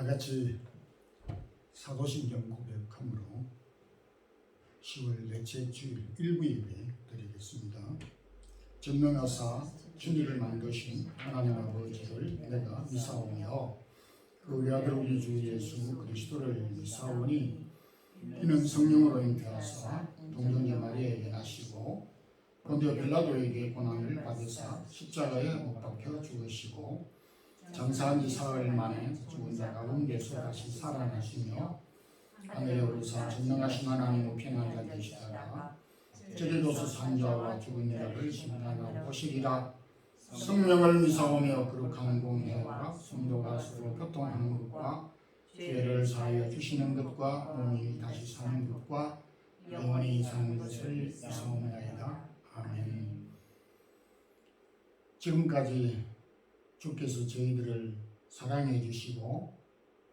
다같이 사도신경 고백함으로 10월 넷째 주일 일부 예배 드리겠습니다. 전능하사 천지를 만드신 하나님 아버지를 내가 미사오며 그 외아들 우리 주 예수 그리스도를 미사오니 이는 성령으로 잉태하사 동정녀 마리아에게 나시고 본디오 빌라도에게 고난을 받으사 십자가에 못 박혀 죽으시고 장사한 지 사흘 만에 죽은 자 가운데서 다시 살아나시며 하늘에 오르사 전능하신 하나님 우편에 앉아 계시다가 저리로서 산 자와 죽은 자를 심판하러 오시리라. 성령을 미사오며 거룩한 공회와 성도가 서로 교통하는 것과 죄를 사하여 주시는 것과 몸이 다시 사는 것과 영원히 사는 것을 미사오나이다. 아멘. 지금까지 주께서 저희들을 사랑해 주시고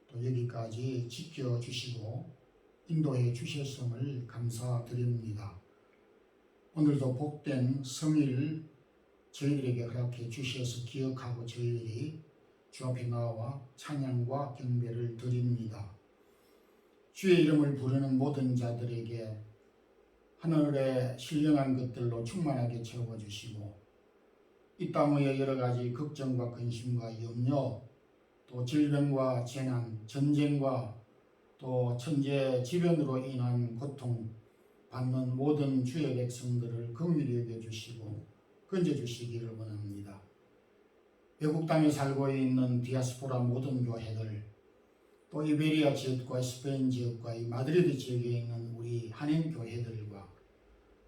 또 여기까지 지켜 주시고 인도해 주셨음을 감사드립니다. 오늘도 복된 성일 저희들에게 허락해 주셔서 기억하고 저희들이 주 앞에 나와 찬양과 경배를 드립니다. 주의 이름을 부르는 모든 자들에게 하늘의 신령한 것들로 충만하게 채워주시고 이 땅 위에 여러 가지 걱정과 근심과 염려, 또 질병과 재난, 전쟁과 또 천재지변으로 인한 고통 받는 모든 주의 백성들을 긍휼히 여겨주시고 건져주시기를 원합니다. 외국 땅에 살고 있는 디아스포라 모든 교회들, 또 이베리아 지역과 스페인 지역과 이 마드리드 지역에 있는 우리 한인 교회들과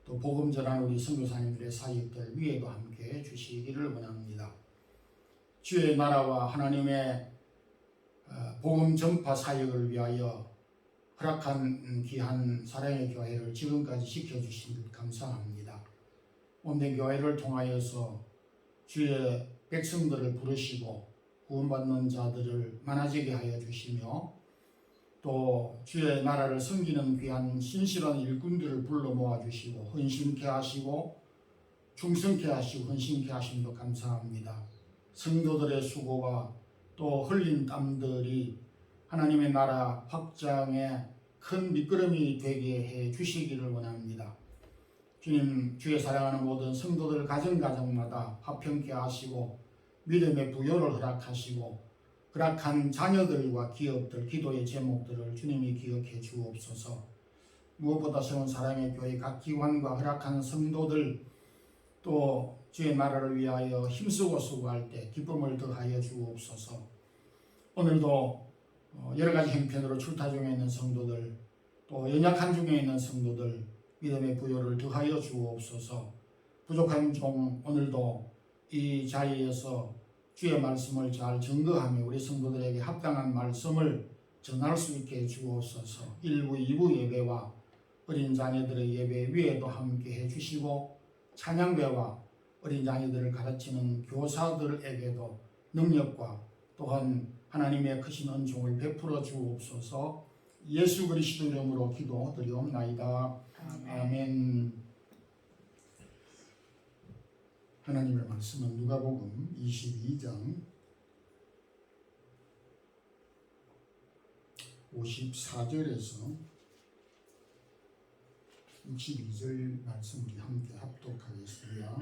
또 복음 전한 우리 선교사님들의 사역들 위에도 함께 주시기를 원합니다. 주의 나라와 하나님의 복음 전파 사역을 위하여 허락한 귀한 사랑의 교회를 지금까지 지켜주신 것 감사합니다. 온된 교회를 통하여서 주의 백성들을 부르시고 구원받는 자들을 많아지게 하여 주시며 또 주의 나라를 섬기는 귀한 신실한 일꾼들을 불러 모아주시고 헌신케 하시고 충성케 하시고 헌신케 하심도 감사합니다. 성도들의 수고가 또 흘린 땀들이 하나님의 나라 확장에 큰 미끄럼이 되게 해 주시기를 원합니다. 주님, 주의 사랑하는 모든 성도들 가정가정마다 화평케 하시고 믿음의 부요를 허락하시고 허락한 자녀들과 기업들, 기도의 제목들을 주님이 기억해 주옵소서. 무엇보다 세운 사랑의 교회 각 기관과 허락한 성도들 또 주의 나라를 위하여 힘쓰고 수고할 때 기쁨을 더하여 주옵소서. 오늘도 여러 가지 형편으로 출타 중에 있는 성도들 또 연약한 중에 있는 성도들 믿음의 부요를 더하여 주옵소서. 부족한 종 오늘도 이 자리에서 주의 말씀을 잘 증거하며 우리 성도들에게 합당한 말씀을 전할 수 있게 해 주옵소서. 1부, 2부 예배와 어린 자녀들의 예배 위에도 함께 해주시고 찬양배와 어린 자녀들을 가르치는 교사들에게도 능력과 또한 하나님의 크신 은총을 베풀어 주옵소서. 예수 그리스도 이름으로 기도드리옵나이다. 아멘. 하나님의 말씀은 누가복음 22장 54절에서 62절 말씀 우리 함께 합독하겠습니다.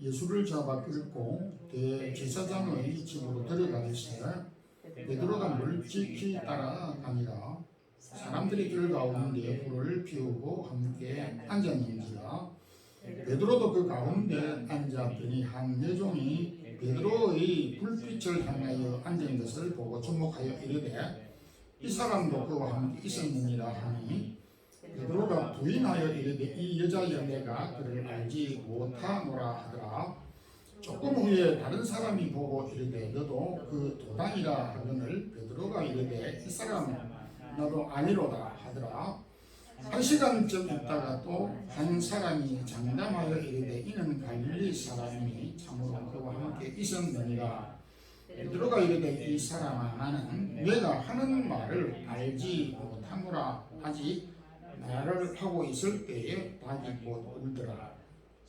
예수를 잡아 끌고 대제사장의 집으로 들어가시되 베드로가 멀찍이 따라가니라. 사람들이 길 가운데 불을 피우고 함께 앉았는지라. 베드로도 그 가운데 앉았더니 한 여종이 베드로의 불빛을 향하여 앉은 것을 보고 주목하여 이르되 이 사람도 그와 함께 있었느니라 하니 베드로가 부인하여 이르되 이 여자여 내가 그를 알지 못하노라 하더라. 조금 후에 다른 사람이 보고 이르되 너도 그 도당이라 하거늘 베드로가 이르되 이 사람 나도 아니로다 하더라. 한 시간쯤 있다가 또 한 사람이 장담하여 이르되 이는 갈릴리 사람이니 참으로 그와 함께 있었느니라. 베드로가 이르되 이 사람아 나는 내가 하는 말을 알지 못하노라 하지 말을 하고 있을 때에 닭이 곧 울더라.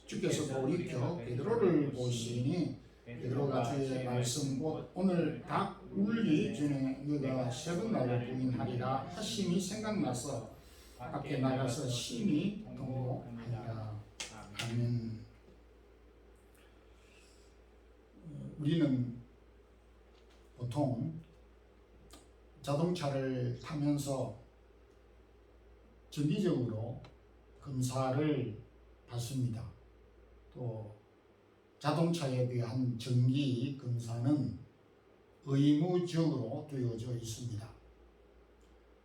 주께서 돌이켜 베드로를 보시니 베드로가 주의 말씀 곧 오늘 닭 울기 전에 너가 3번 나를 부인하리라 하심이 생각나서 밖에 나가서 심히 통곡하니라. 아멘. 우리는 보통 자동차를 타면서 정기적으로 검사를 받습니다. 또 자동차에 대한 정기 검사는 의무적으로 되어져 있습니다.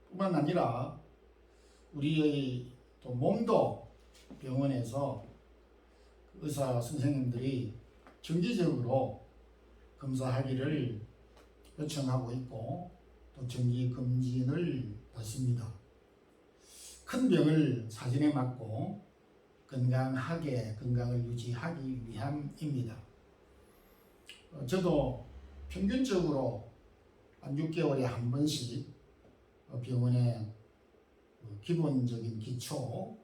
뿐만 아니라 우리의 또 몸도 병원에서 의사 선생님들이 정기적으로 검사하기를 요청하고 있고 또 정기 검진을 받습니다. 큰 병을 사전에 맞고 건강을 유지하기 위함입니다. 저도 평균적으로 한 6개월에 한 번씩 병원에 기본적인 기초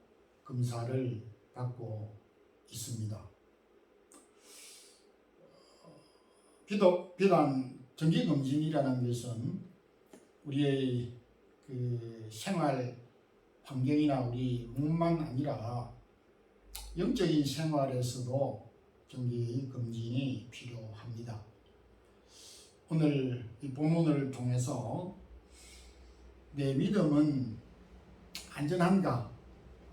검사를 받고 있습니다. 비단 정기검진이라는 것은 우리의 그 생활 환경이나 우리 몸만 아니라 영적인 생활에서도 정기검진이 필요합니다. 오늘 이 본문을 통해서 내 믿음은 안전한가?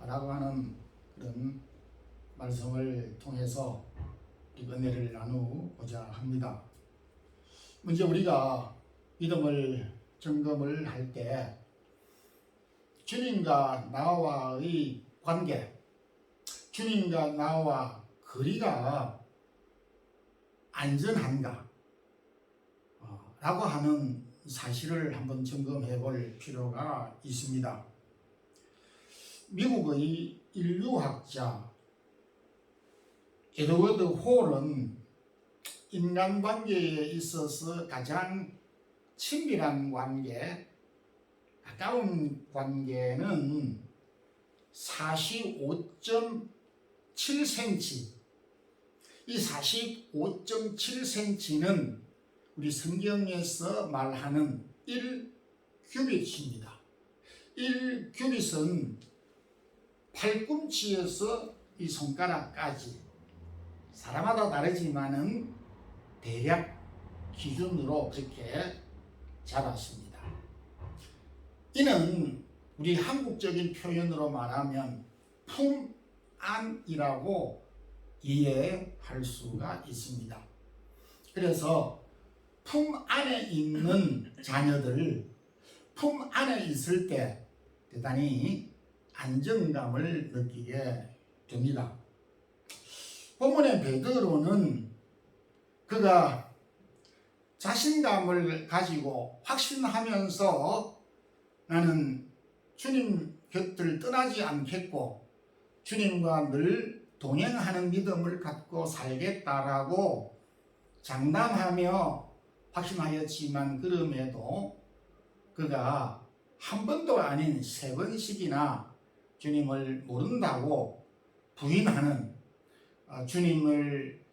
라고 하는 그런 말씀을 통해서 은혜를 나누고자 합니다. 먼저 우리가 믿음을 점검을 할 때 주님과 나와의 관계, 주님과 나와 거리가 안전한가? 라고 하는 사실을 한번 점검해 볼 필요가 있습니다. 미국의 인류학자 에드워드 홀은 인간관계에 있어서 가장 친밀한 관계, 가까운 관계는 45.7cm. 이 45.7cm는 우리 성경에서 말하는 1규빗입니다. 1규빗은 팔꿈치에서 이 손가락까지 사람마다 다르지만은 대략 기준으로 그렇게 잡았습니다. 이는 우리 한국적인 표현으로 말하면 품안이라고 이해할 수가 있습니다. 그래서 품 안에 있는 자녀들, 품 안에 있을 때 대단히 안정감을 느끼게 됩니다. 본문의 베드로는 그가 자신감을 가지고 확신하면서 나는 주님 곁을 떠나지 않겠고 주님과 늘 동행하는 믿음을 갖고 살겠다라고 장담하며 확신하였지만 그럼에도 그가 한 번도 아닌 3번씩이나 주님을 모른다고 부인하는 주님을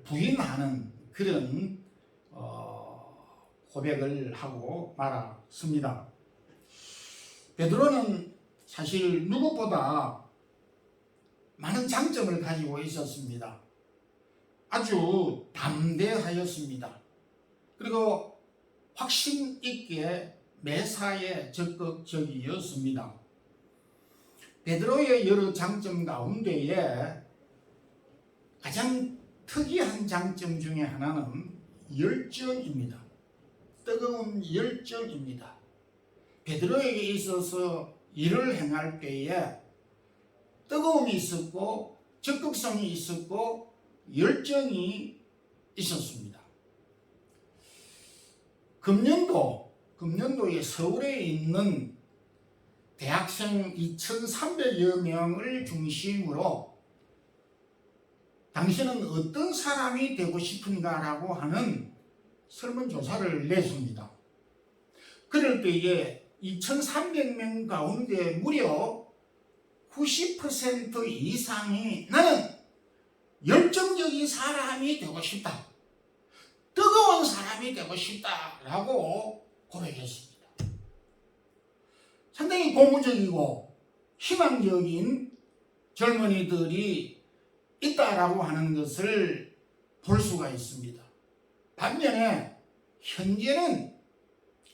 부인하는 그런 고백을 하고 말았습니다. 베드로는 사실 누구보다 많은 장점을 가지고 있었습니다. 아주 담대하였습니다. 그리고 확신 있게 매사에 적극적이었습니다. 베드로의 여러 장점 가운데에 가장 특이한 장점 중에 하나는 열정입니다. 뜨거운 열정입니다. 베드로에게 있어서 일을 행할 때에 뜨거움이 있었고 적극성이 있었고 열정이 있었습니다. 금년도에 서울에 있는 대학생 2,300여 명을 중심으로 당신은 어떤 사람이 되고 싶은가라고 하는 설문조사를 냈습니다. 그럴 때에 2,300명 가운데 무려 90% 이상이 나는 열정적인 사람이 되고 싶다. 좋은 사람이 되고 싶다라고 고백했습니다. 상당히 고무적이고 희망적인 젊은이들이 있다라고 하는 것을 볼 수가 있습니다. 반면에 현재는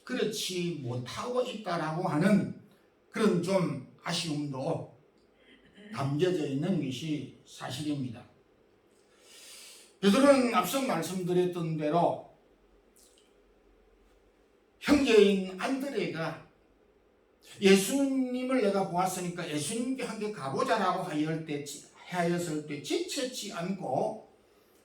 그렇지 못하고 있다라고 하는 그런 좀 아쉬움도 담겨져 있는 것이 사실입니다. 베드로는 앞서 말씀드렸던 대로 형제인 안드레가 예수님을 내가 보았으니까 예수님께 함께 가보자라고 하였을 때 지체치 않고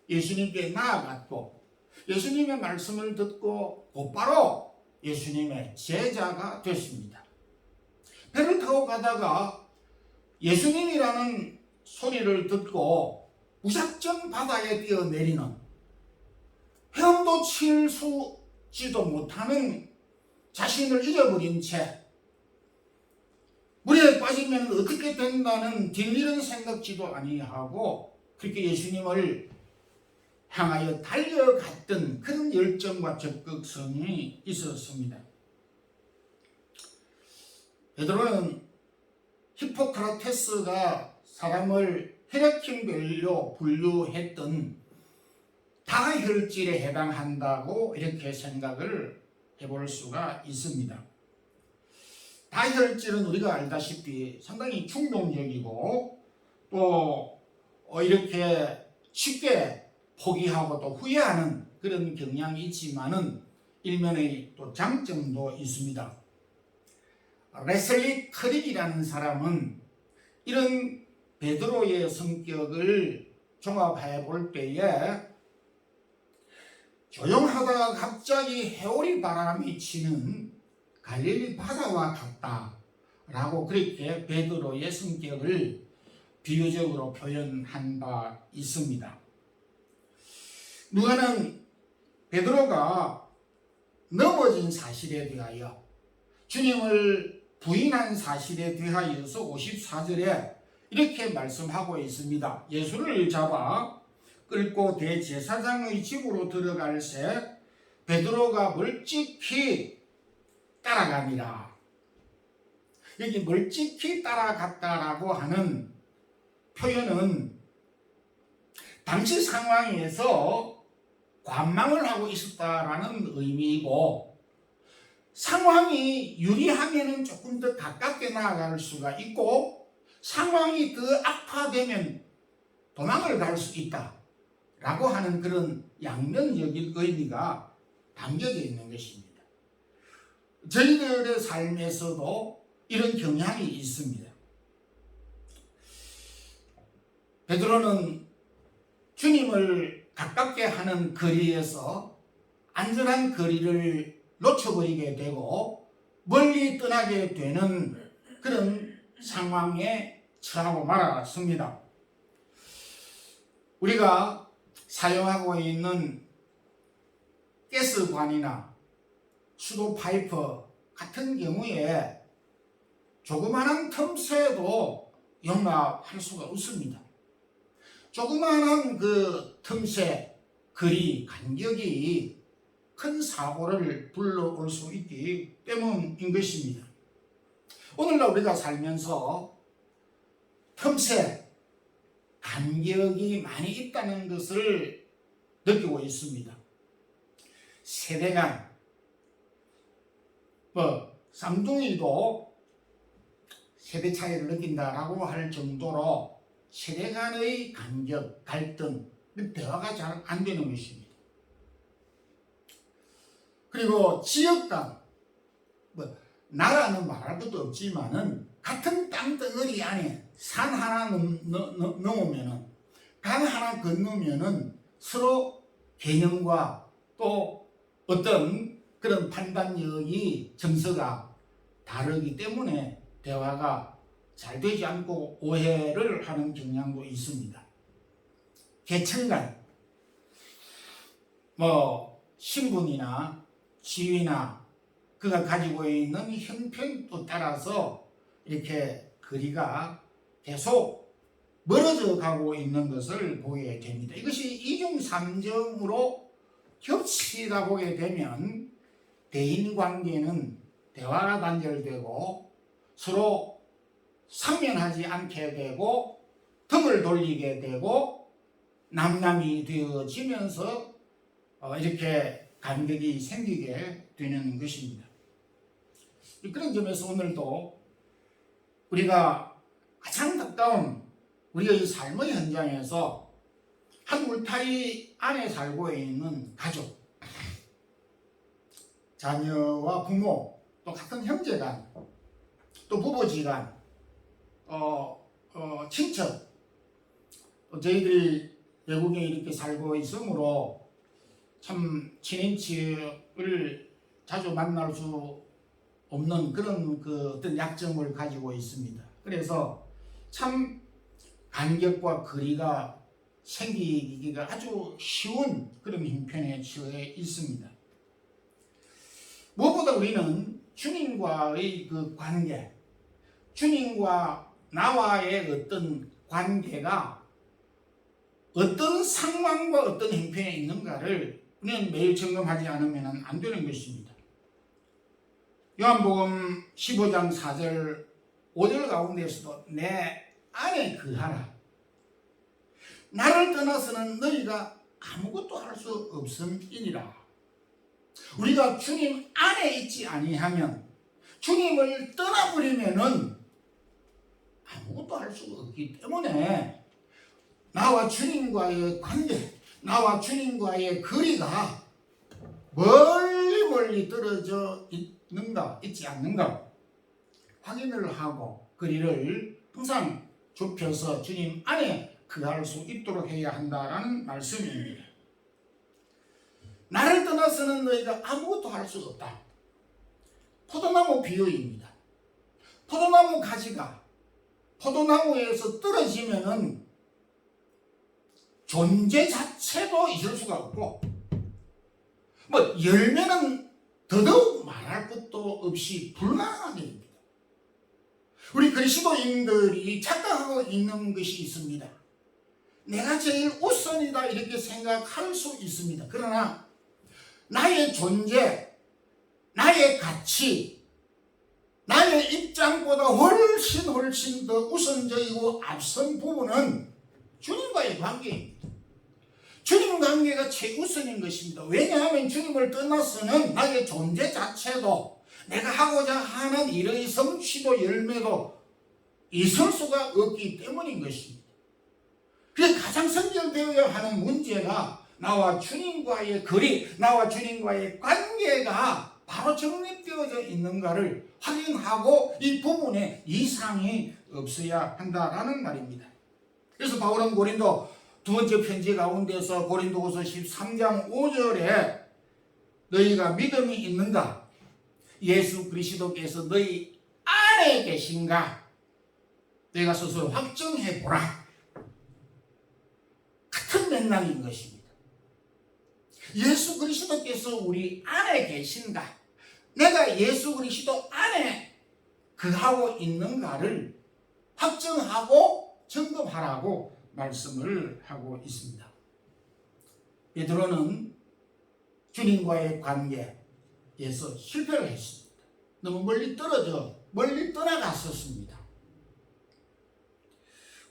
예수님께 나아갔고 예수님의 말씀을 듣고 곧바로 예수님의 제자가 됐습니다. 배를 타고 가다가 예수님이라는 소리를 듣고 무작정 바다에 뛰어내리는 헤엄도 치지도 못하는 자신을 잊어버린 채 물에 빠지면 어떻게 된다는 뒷일은 생각지도 아니하고 그렇게 예수님을 향하여 달려갔던 그런 열정과 적극성이 있었습니다. 베드로는 히포크라테스가 사람을 혈액형별로 분류했던 다혈질에 해당한다고 이렇게 생각을 해볼 수가 있습니다. 다혈질은 우리가 알다시피 상당히 충동적이고 또 이렇게 쉽게 포기하고 또 후회하는 그런 경향이 있지만은 일면의 또 장점도 있습니다. 레슬리 크릭이라는 사람은 이런 베드로의 성격을 종합해 볼 때에 조용하다가 갑자기 해오리 바람이 치는 갈릴리 바다와 같다라고 그렇게 베드로의 성격을 비유적으로 표현한 바 있습니다. 누가는 베드로가 넘어진 사실에 대하여 주님을 부인한 사실에 대하여서 54절에 이렇게 말씀하고 있습니다. 예수를 잡아 끌고 대제사장의 집으로 들어갈새 베드로가 멀찍이 따라가니라. 여기 멀찍이 따라갔다라고 하는 표현은 당시 상황에서 관망을 하고 있었다라는 의미이고 상황이 유리하면 조금 더 가깝게 나아갈 수가 있고 상황이 더 악화되면 도망을 갈 수 있다라고 하는 그런 양면적인 의미가 담겨져 있는 것입니다. 저희들의 삶에서도 이런 경향이 있습니다. 베드로는 주님을 가깝게 하는 거리에서 안전한 거리를 놓쳐버리게 되고 멀리 떠나게 되는 그런 상황에 처하고 말았습니다. 우리가 사용하고 있는 가스관이나 수도 파이프 같은 경우에 조그마한 틈새도 용납할 수가 없습니다. 조그마한 그 틈새, 거리, 간격이 큰 사고를 불러올 수 있기 때문인 것입니다. 오늘날 우리가 살면서 틈새, 간격이 많이 있다는 것을 느끼고 있습니다. 세대간, 쌍둥이도 세대 차이를 느낀다라고 할 정도로 세대 간의 간격, 갈등, 대화가 잘 안 되는 것입니다. 그리고 지역 간, 나라는 말할 것도 없지만은 같은 땅덩어리 안에 산 하나 넘으면은 강 하나 건너면은 서로 개념과 또 어떤 그런 판단력이 정서가 다르기 때문에 대화가 잘 되지 않고 오해를 하는 경향도 있습니다. 계층 간, 신분이나 지위나 그가 가지고 있는 형편도 따라서 이렇게 거리가 계속 멀어져 가고 있는 것을 보게 됩니다. 이것이 이중삼정으로 겹치다 보게 되면 대인관계는 대화가 단절되고 서로 상면하지 않게 되고 등을 돌리게 되고 남남이 되어지면서 이렇게 간격이 생기게 되는 것입니다. 그런 점에서 오늘도 우리가 가장 가까운 우리의 삶의 현장에서 한 울타리 안에 살고 있는 가족, 자녀와 부모, 또 같은 형제간, 또 부부지간, 친척, 또 저희들이 외국에 이렇게 살고 있으므로 참 친인척을 자주 만날 수 없는 그런 어떤 약점을 가지고 있습니다. 그래서 참 간격과 거리가 생기기가 아주 쉬운 그런 형편에 처해 있습니다. 무엇보다 우리는 주님과의 그 관계, 주님과 나와의 어떤 관계가 어떤 상황과 어떤 형편에 있는가를 우리는 매일 점검하지 않으면 안 되는 것입니다. 요한복음 15장 4절 5절 가운데서도 내 안에 거하라. 나를 떠나서는 너희가 아무것도 할 수 없음이니라. 우리가 주님 안에 있지 아니하면, 주님을 떠나버리면은 아무것도 할 수 없기 때문에 나와 주님과의 관계, 나와 주님과의 거리가 멀리 떨어져 있지 않는가 확인을 하고 거리를 항상 좁혀서 주님 안에 거할 수 있도록 해야 한다라는 말씀입니다. 나를 떠나서는 너희가 아무것도 할 수 없다. 포도나무 비유입니다. 포도나무 가지가 포도나무에서 떨어지면은 존재 자체도 있을 수가 없고, 열매는 더더욱 말할 것도 없이 불가능한 일입니다. 우리 그리스도인들이 착각하고 있는 것이 있습니다. 내가 제일 우선이다 이렇게 생각할 수 있습니다. 그러나 나의 존재, 나의 가치, 나의 입장보다 훨씬 더 우선적이고 앞선 부분은 주님과의 관계입니다. 주님 관계가 최우선인 것입니다. 왜냐하면 주님을 떠나서는 나의 존재 자체도, 내가 하고자 하는 일의 성취도 열매도 있을 수가 없기 때문인 것입니다. 그래서 가장 선결되어야 하는 문제가 나와 주님과의 거리, 나와 주님과의 관계가 바로 정립되어져 있는가를 확인하고 이 부분에 이상이 없어야 한다라는 말입니다. 그래서 바울은 고린도 두 번째 편지 가운데서 고린도후서 13장 5절에 너희가 믿음이 있는가? 예수 그리스도께서 너희 안에 계신가? 너희가 스스로 확정해보라. 같은 맥락인 것입니다. 예수 그리스도께서 우리 안에 계신가? 내가 예수 그리스도 안에 거하고 있는가를 확정하고 점검하라고 말씀을 하고 있습니다. 베드로는 주님과의 관계에서 실패를 했습니다. 너무 멀리 떠나갔었습니다.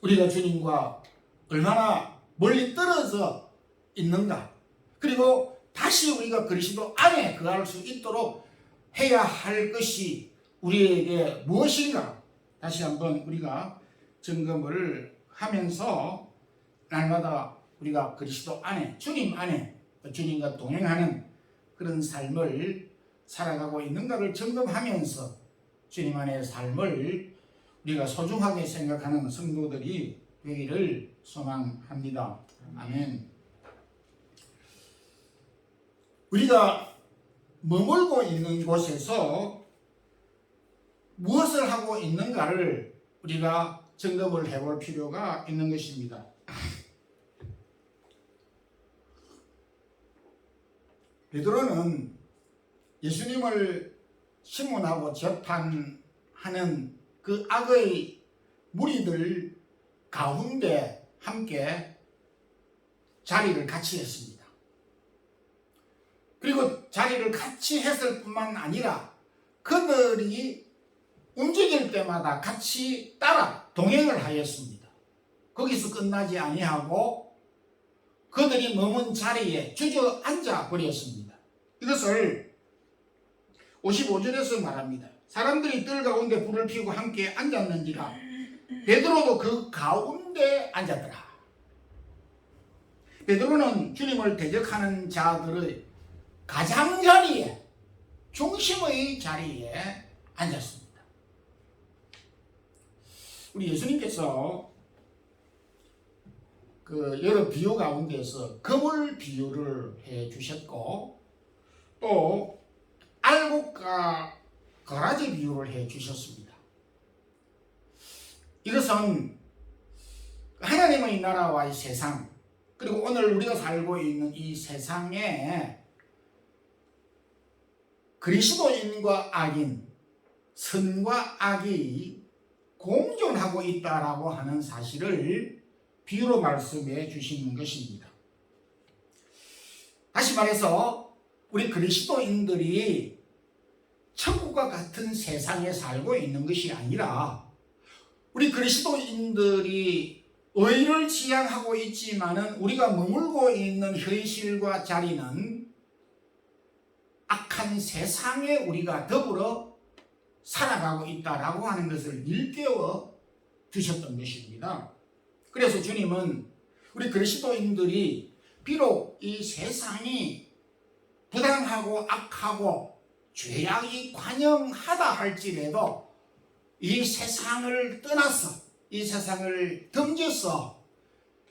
우리가 주님과 얼마나 멀리 떨어져 있는가, 그리고 다시 우리가 그리스도 안에 거할 수 있도록 해야 할 것이 우리에게 무엇인가, 다시 한번 우리가 점검을 하면서 날마다 우리가 그리스도 안에, 주님 안에, 주님과 동행하는 그런 삶을 살아가고 있는가를 점검하면서 주님 안의 삶을 우리가 소중하게 생각하는 성도들이 되기를 소망합니다. 아멘. 우리가 머물고 있는 곳에서 무엇을 하고 있는가를 우리가 점검을 해볼 필요가 있는 것입니다. 베드로는 예수님을 신문하고 재판하는 그 악의 무리들 가운데 함께 자리를 같이 했습니다. 그리고 자리를 같이 했을 뿐만 아니라 그들이 움직일 때마다 같이 따라 동행을 하였습니다. 거기서 끝나지 아니하고 그들이 머문 자리에 주저앉아 버렸습니다. 이것을 55절에서 말합니다. 사람들이 뜰 가운데 불을 피우고 함께 앉았는지라 베드로도 그 가운데 앉았더라. 베드로는 주님을 대적하는 자들의 가장자리에, 중심의 자리에 앉았습니다. 우리 예수님께서 그 여러 비유 가운데서 그물 비유를 해 주셨고 또 알곡과 거라지 비유를 해 주셨습니다. 이것은 하나님의 나라와의 세상, 그리고 오늘 우리가 살고 있는 이 세상에 그리스도인과 악인, 선과 악이 공존하고 있다라고 하는 사실을 비유로 말씀해 주시는 것입니다. 다시 말해서 우리 그리스도인들이 천국과 같은 세상에 살고 있는 것이 아니라 우리 그리스도인들이 의를 지향하고 있지만은 우리가 머물고 있는 현실과 자리는 악한 세상에 우리가 더불어 살아가고 있다라고 하는 것을 일깨워 주셨던 것입니다. 그래서 주님은 우리 그리스도인들이 비록 이 세상이 부당하고 악하고 죄악이 관영하다 할지라도 이 세상을 떠나서, 이 세상을 던져서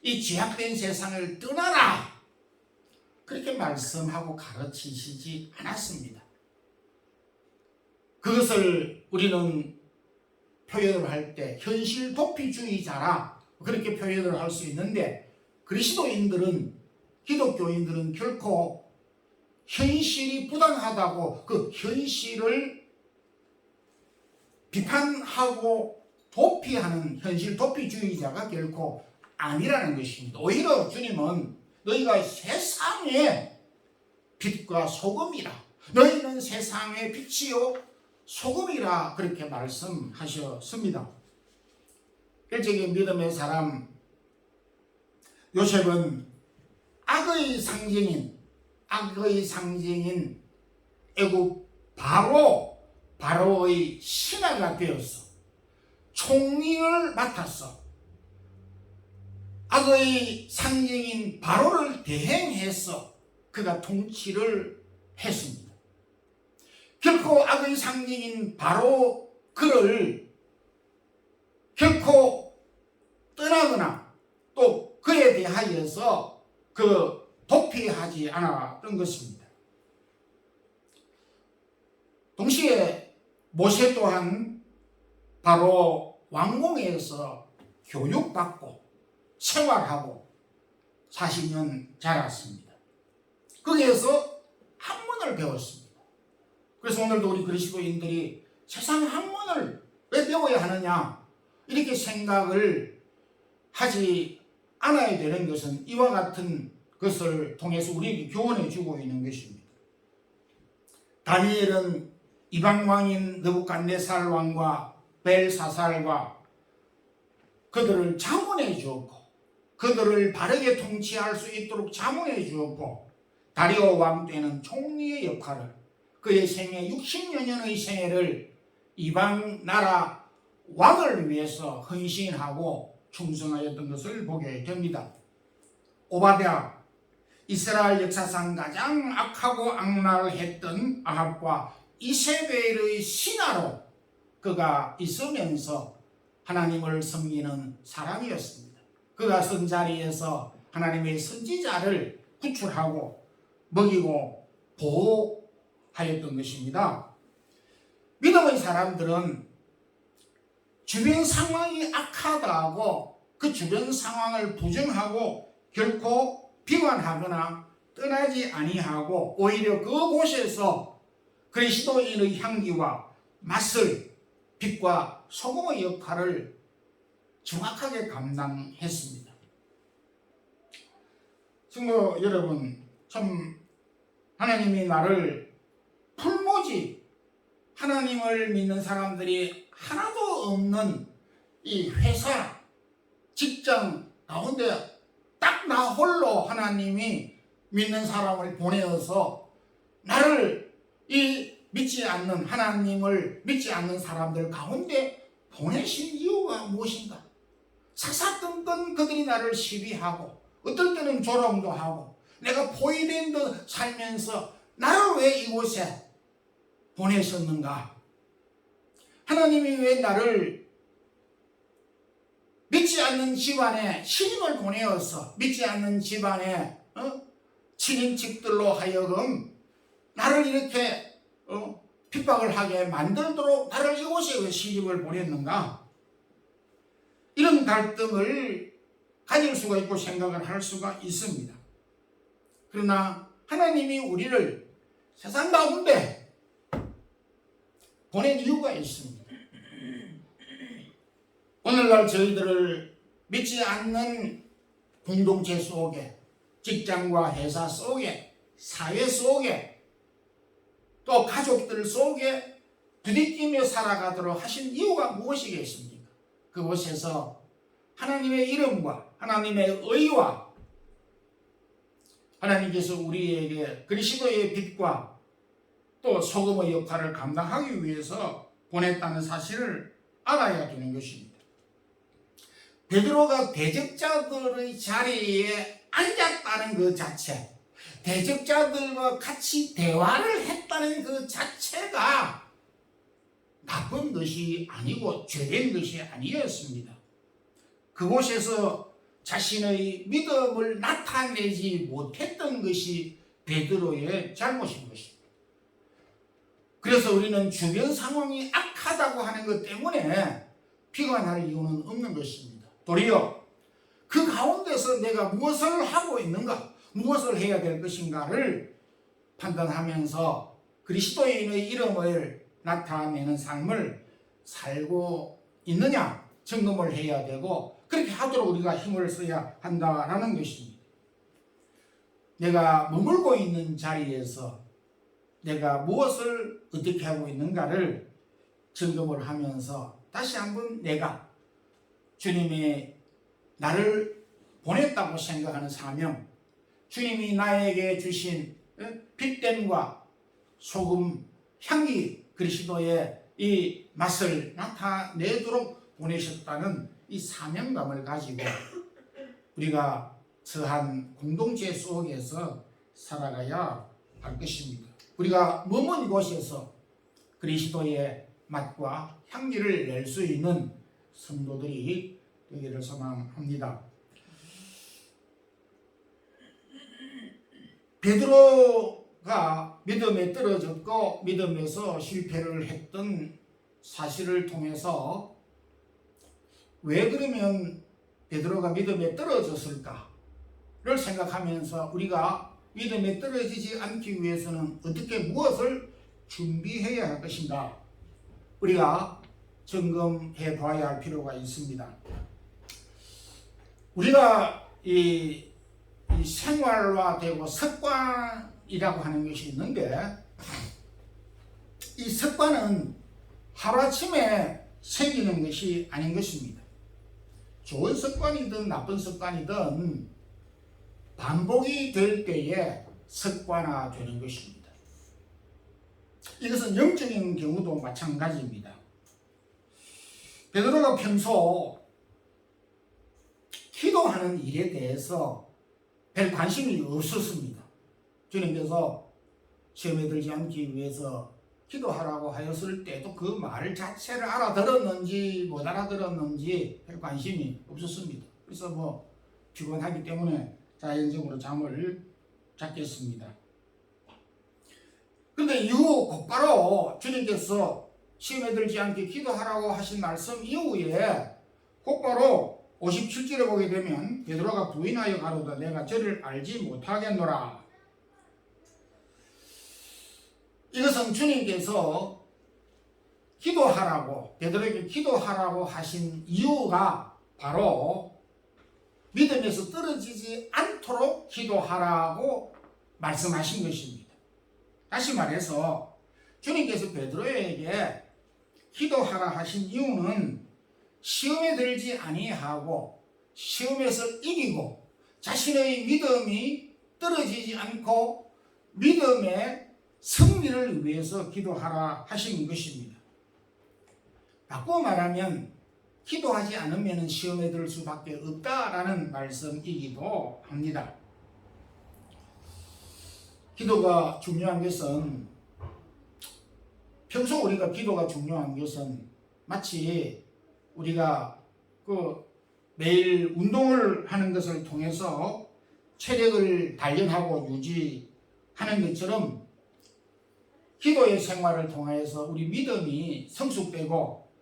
이 죄악된 세상을 떠나라, 그렇게 말씀하고 가르치시지 않았습니다. 그것을 우리는 표현을 할 때 현실 도피주의자라 그렇게 표현을 할 수 있는데, 그리스도인들은, 기독교인들은 결코 현실이 부당하다고 그 현실을 비판하고 도피하는 현실 도피주의자가 결코 아니라는 것입니다. 오히려 주님은 너희가 세상의 빛과 소금이라, 너희는 세상의 빛이요 소금이라 그렇게 말씀하셨습니다. 일찍이 믿음의 사람 요셉은 악의 상징인 애굽 바로의 신하가 되어서 총리를 맡아서 악의 상징인 바로를 대행해서 그가 통치를 했습니다. 결코 악의 상징인 바로 그를 결코 떠나거나 또 그에 대하여서 도피하지 않았던 것입니다. 동시에 모세 또한 바로 왕궁에서 교육받고 생활하고 40년 자랐습니다. 거기에서 학문을 배웠습니다. 그래서 오늘도 우리 그리스도인들이 세상 학문을 왜 배워야 하느냐 이렇게 생각을 하지 않아야 되는 것은 이와 같은 것을 통해서 우리에게 교훈해 주고 있는 것입니다. 다니엘은 이방왕인 느부갓네살 왕과 벨사살과 그들을 자문해 주었고 그들을 바르게 통치할 수 있도록 자문해 주었고, 다리오 왕 때는 총리의 역할을, 그의 생애 60여 년의 생애를 이방 나라 왕을 위해서 헌신하고 충성하였던 것을 보게 됩니다. 오바댜, 이스라엘 역사상 가장 악하고 악랄했던 아합과 이세벨의 신하로 그가 있으면서 하나님을 섬기는 사람이었습니다. 그가 선 자리에서 하나님의 선지자를 구출하고 먹이고 보호하였던 것입니다. 믿음의 사람들은 주변 상황이 악하다고 그 주변 상황을 부정하고 결코 비관하거나 떠나지 아니하고 오히려 그곳에서 그리스도인의 향기와 맛을, 빛과 소금의 역할을 정확하게 감당했습니다. 성도 여러분, 참 하나님이 나를 풀모지, 하나님을 믿는 사람들이 하나도 없는 이 회사, 직장 가운데 딱 나 홀로 하나님이 믿는 사람을 보내어서 나를 이 믿지 않는, 하나님을 믿지 않는 사람들 가운데 보내신 이유가 무엇인가? 사사건건 그들이 나를 시비하고 어떨 때는 조롱도 하고 내가 포위된 듯 살면서 나를 왜 이곳에 보내셨는가? 하나님이 왜 나를 믿지 않는 집안에 신임을 보내어서 믿지 않는 집안에 친인척들로 하여금 나를 이렇게 핍박을 하게 만들도록 나를 이곳에 왜 시집을 보냈는가? 이런 갈등을 가질 수가 있고 생각을 할 수가 있습니다. 그러나 하나님이 우리를 세상 가운데 보낸 이유가 있습니다. 오늘날 저희들을 믿지 않는 공동체 속에, 직장과 회사 속에, 사회 속에, 또 가족들 속에 부딪히며 살아가도록 하신 이유가 무엇이겠습니까? 그곳에서 하나님의 이름과 하나님의 의와 하나님께서 우리에게 그리스도의 빛과 또 소금의 역할을 감당하기 위해서 보냈다는 사실을 알아야 되는 것입니다. 베드로가 대적자들의 자리에 앉았다는 그 자체, 대적자들과 같이 대화를 했다는 그 자체가 나쁜 것이 아니고 죄된 것이 아니었습니다. 그곳에서 자신의 믿음을 나타내지 못했던 것이 베드로의 잘못인 것입니다. 그래서 우리는 주변 상황이 악하다고 하는 것 때문에 비관할 이유는 없는 것입니다. 도리어 그 가운데서 내가 무엇을 하고 있는가, 무엇을 해야 될 것인가를 판단하면서 그리스도인의 이름을 나타내는 삶을 살고 있느냐 점검을 해야 되고, 그렇게 하도록 우리가 힘을 써야 한다라는 것입니다. 내가 머물고 있는 자리에서 내가 무엇을 어떻게 하고 있는가를 점검을 하면서 다시 한번 내가 주님이 나를 보냈다고 생각하는 사명, 주님이 나에게 주신 빛됨과 소금, 향기, 그리스도의 이 맛을 나타내도록 보내셨다는 이 사명감을 가지고 우리가 저한 공동체 속에서 살아가야 할 것입니다. 우리가 머문 곳에서 그리스도의 맛과 향기를 낼 수 있는 성도들이 되기를 소망합니다. 베드로가 믿음에 떨어졌고 믿음에서 실패를 했던 사실을 통해서 왜 그러면 베드로가 믿음에 떨어졌을까를 생각하면서 우리가 믿음에 떨어지지 않기 위해서는 어떻게 무엇을 준비해야 할 것인가 우리가 점검해 봐야 할 필요가 있습니다. 우리가 이 생활화되고 습관이라고 하는 것이 있는데, 이 습관은 하루아침에 생기는 것이 아닌 것입니다. 좋은 습관이든 나쁜 습관이든 반복이 될 때에 습관화되는 것입니다. 이것은 영적인 경우도 마찬가지입니다. 베드로가 평소 기도하는 일에 대해서 별 관심이 없었습니다. 주님께서 시험에 들지 않기 위해서 기도하라고 하였을 때도 그 말 자체를 알아들었는지 못 알아들었는지 별 관심이 없었습니다. 그래서 피곤하기 때문에 자연적으로 잠을 잤겠습니다. 그런데 이후 곧바로 주님께서 시험에 들지 않게 기도하라고 하신 말씀 이후에 곧바로 57절에 보게 되면 베드로가 부인하여 가로되 내가 저를 알지 못하겠노라. 이것은 주님께서 기도하라고, 베드로에게 기도하라고 하신 이유가 바로 믿음에서 떨어지지 않도록 기도하라고 말씀하신 것입니다. 다시 말해서 주님께서 베드로에게 기도하라 하신 이유는 시험에 들지 아니하고 시험에서 이기고 자신의 믿음이 떨어지지 않고 믿음의 승리를 위해서 기도하라 하신 것입니다. 바꿔 말하면 기도하지 않으면 시험에 들 수밖에 없다라는 말씀이기도 합니다. 기도가 중요한 것은 평소 우리가 기도가 중요한 것은 마치 우리가 매일 운동을 하는 것을 통해서 체력을 단련하고 유지하는 것처럼 기도의 생활을 통해서 우리 믿음이 성숙되고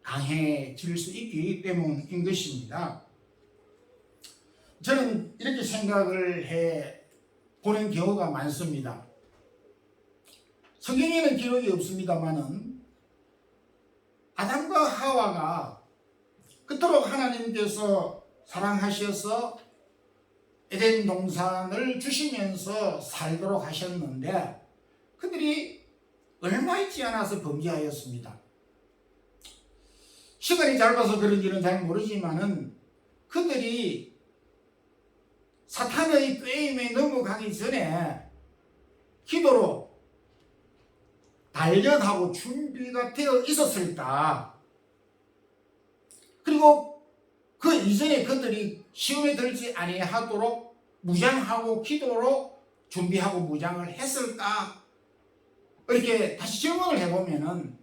강해질 수 있기 때문인 것입니다. 저는 이렇게 생각을 해 보는 경우가 많습니다. 성경에는 기록이 없습니다만은 아담과 하와가 그토록 하나님께서 사랑하셔서 에덴 동산을 주시면서 살도록 하셨는데 그들이 얼마 있지 않아서 범죄하였습니다. 시간이 짧아서 그런지는 잘 모르지만은 그들이 사탄의 꾀임에 넘어가기 전에 기도로 단련하고 준비가 되어 있었을까? 그리고 그 이전에 그들이 시험에 들지 아니하도록 무장하고 기도로 준비하고 무장을 했을까? 이렇게 다시 질문을 해보면은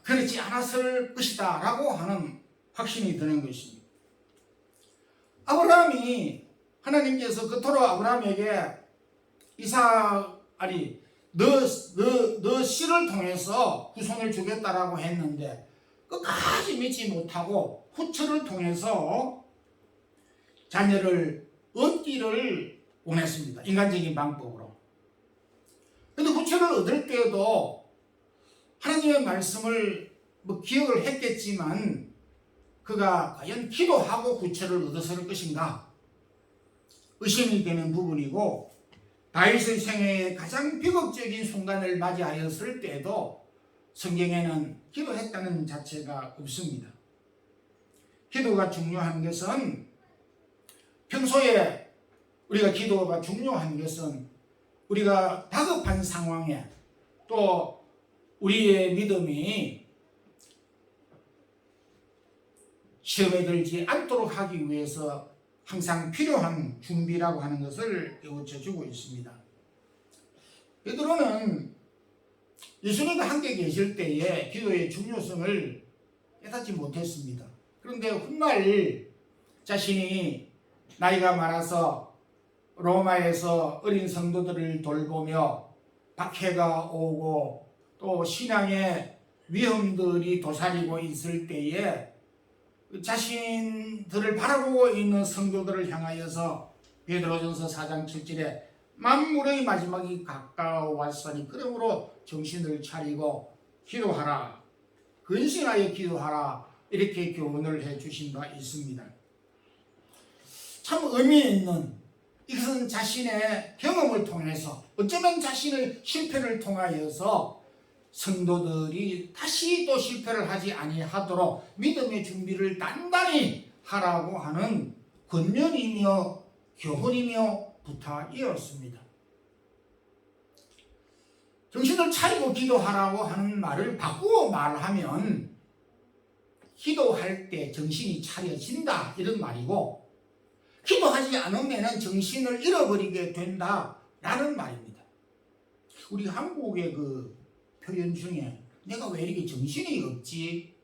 그렇지 않았을 것이다 라고 하는 확신이 드는 것입니다. 아브라함이 하나님께서 그토록 아브라함에게 너 씨를 통해서 후손을 주겠다라고 했는데 끝까지 믿지 못하고 후처를 통해서 자녀를 얻기를 원했습니다. 인간적인 방법으로. 그런데 후처를 얻을 때에도 하나님의 말씀을 기억을 했겠지만 그가 과연 기도하고 후처를 얻었을 것인가 의심이 되는 부분이고, 다윗의 생애의 가장 비극적인 순간을 맞이하였을 때에도 성경에는 기도했다는 자체가 없습니다. 기도가 중요한 것은 평소에 우리가 기도가 중요한 것은 우리가 다급한 상황에 또 우리의 믿음이 시험에 들지 않도록 하기 위해서 항상 필요한 준비라고 하는 것을 깨우쳐 주고 있습니다. 베드로는 예수님과 함께 계실 때에 기도의 중요성을 깨닫지 못했습니다. 그런데 훗날 자신이 나이가 많아서 로마에서 어린 성도들을 돌보며 박해가 오고 또 신앙의 위험들이 도사리고 있을 때에 자신들을 바라보고 있는 성도들을 향하여서 베드로전서 4장 7절에 만물의 마지막이 가까워왔으니 그러므로 정신을 차리고 기도하라, 근신하여 기도하라, 이렇게 교훈을 해주신 바 있습니다. 참 의미 있는, 이것은 자신의 경험을 통해서 어쩌면 자신의 실패를 통하여서 성도들이 다시 또 실패를 하지 아니하도록 믿음의 준비를 단단히 하라고 하는 권면이며 교훈이며 부탁이었습니다. 정신을 차리고 기도하라고 하는 말을 바꾸어 말하면 기도할 때 정신이 차려진다 이런 말이고, 기도하지 않으면 정신을 잃어버리게 된다라는 말입니다. 우리 한국의 그 표현 중에 내가 왜 이렇게 정신이 없지?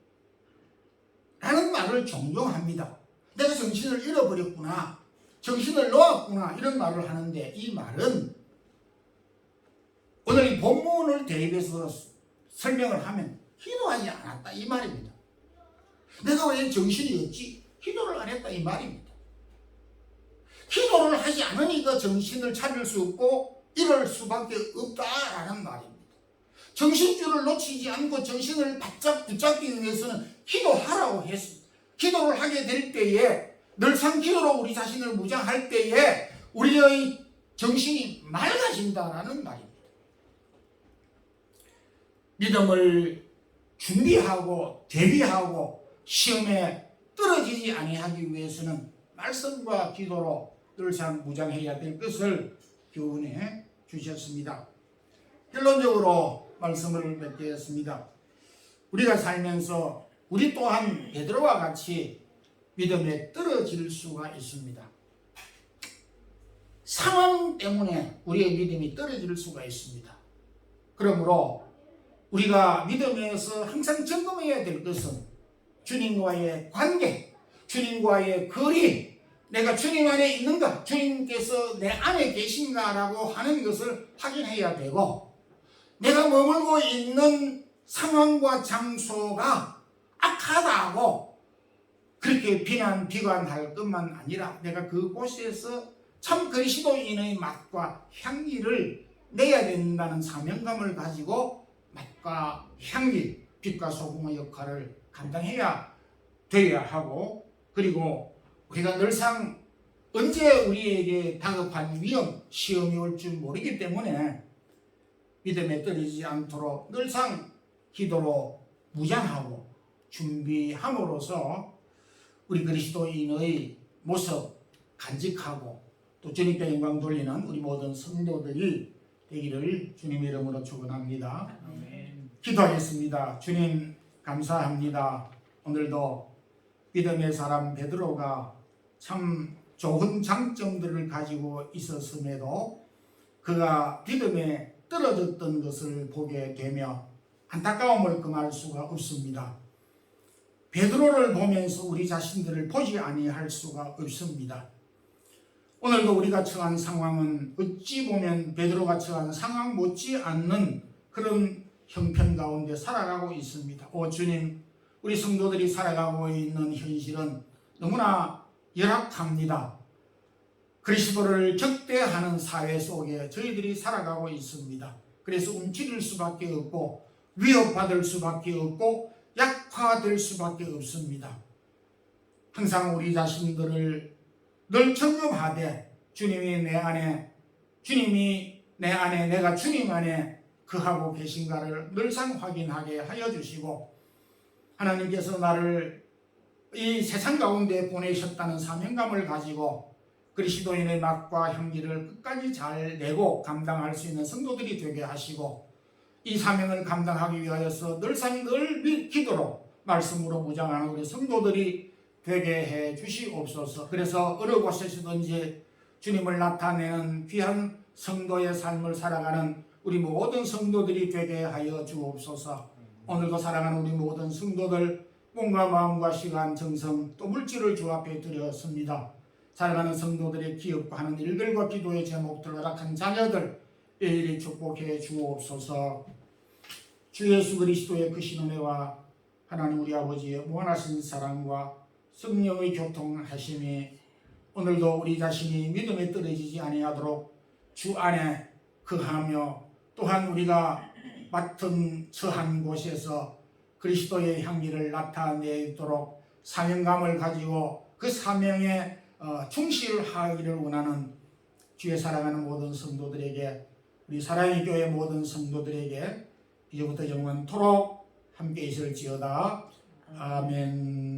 라는 말을 종종 합니다. 내가 정신을 잃어버렸구나, 정신을 놓았구나, 이런 말을 하는데 이 말은 오늘 이 본문을 대입해서 설명을 하면 기도하지 않았다 이 말입니다. 내가 왜 정신이 없지? 기도를 안 했다 이 말입니다. 기도를 하지 않으니까 정신을 차릴 수 없고 이럴 수밖에 없다라는 말입니다. 정신줄을 놓치지 않고 정신을 바짝 붙잡기 위해서는 기도하라고 했습니다. 기도를 하게 될 때에, 늘상 기도로 우리 자신을 무장할 때에 우리의 정신이 맑아진다라는 말입니다. 믿음을 준비하고 대비하고 시험에 떨어지지 아니하기 위해서는 말씀과 기도로 늘상 무장해야 될 것을 교훈해 주셨습니다. 결론적으로 말씀을 맺겠습니다. 우리가 살면서 우리 또한 베드로와 같이 믿음에 떨어질 수가 있습니다. 상황 때문에 우리의 믿음이 떨어질 수가 있습니다. 그러므로 우리가 믿음에서 항상 점검해야 될 것은 주님과의 관계, 주님과의 거리, 내가 주님 안에 있는가, 주님께서 내 안에 계신가라고 하는 것을 확인해야 되고, 내가 머물고 있는 상황과 장소가 악하다고 그렇게 비관할 것만 아니라 내가 그곳에서 참 그리스도인의 맛과 향기를 내야 된다는 사명감을 가지고 맛과 향기, 빛과 소금의 역할을 감당해야 되어야 하고, 그리고 우리가 늘상 언제 우리에게 다급한 위험, 시험이 올 줄 모르기 때문에 믿음에 떨어지지 않도록 늘상 기도로 무장하고 준비함으로써 우리 그리스도인의 모습 간직하고 또 주님께 영광 돌리는 우리 모든 성도들이 되기를 주님의 이름으로 축원합니다. 기도하겠습니다. 주님 감사합니다. 오늘도 믿음의 사람 베드로가 참 좋은 장점들을 가지고 있었음에도 그가 믿음에 떨어졌던 것을 보게 되며 안타까움을 금할 수가 없습니다. 베드로를 보면서 우리 자신들을 보지 아니할 수가 없습니다. 오늘도 우리가 처한 상황은 어찌 보면 베드로가 처한 상황 못지 않는 그런 형편 가운데 살아가고 있습니다. 오 주님, 우리 성도들이 살아가고 있는 현실은 너무나 열악합니다. 그리스도를 적대하는 사회 속에 저희들이 살아가고 있습니다. 그래서 움츠릴 수밖에 없고 위협받을 수밖에 없고 약화될 수밖에 없습니다. 항상 우리 자신들을 늘 점검하되 주님이 내 안에 내가 주님 안에 거하고 계신가를 늘상 확인하게 하여 주시고, 하나님께서 나를 이 세상 가운데 보내셨다는 사명감을 가지고 그리스도인의 맛과 향기를 끝까지 잘 내고 감당할 수 있는 성도들이 되게 하시고, 이 사명을 감당하기 위하여서 늘상 늘 기도로 말씀으로 무장하는 우리 성도들이 되게 해 주시옵소서. 그래서 어느 곳에서든지 주님을 나타내는 귀한 성도의 삶을 살아가는 우리 모든 성도들이 되게 하여 주옵소서. 오늘도 사랑하는 우리 모든 성도들 몸과 마음과 시간, 정성 또 물질을 주 앞에 드렸습니다. 사랑하는 성도들의 기업과 하는 일들과 기도의 제목들 허락한 자녀들 일일이 축복해 주옵소서. 주 예수 그리스도의 크신 은혜와 하나님 우리 아버지의 무한하신 사랑과 성령의 교통하심이 오늘도 우리 자신이 믿음에 떨어지지 아니하도록 주 안에 거하며, 또한 우리가 맡은 처한 곳에서 그리스도의 향기를 나타내도록 사명감을 가지고 그 사명에 충실하기를 원하는 주의 사랑하는 모든 성도들에게, 우리 사랑의 교회 모든 성도들에게 이제부터 영원토록 함께 있을지어다. 아멘.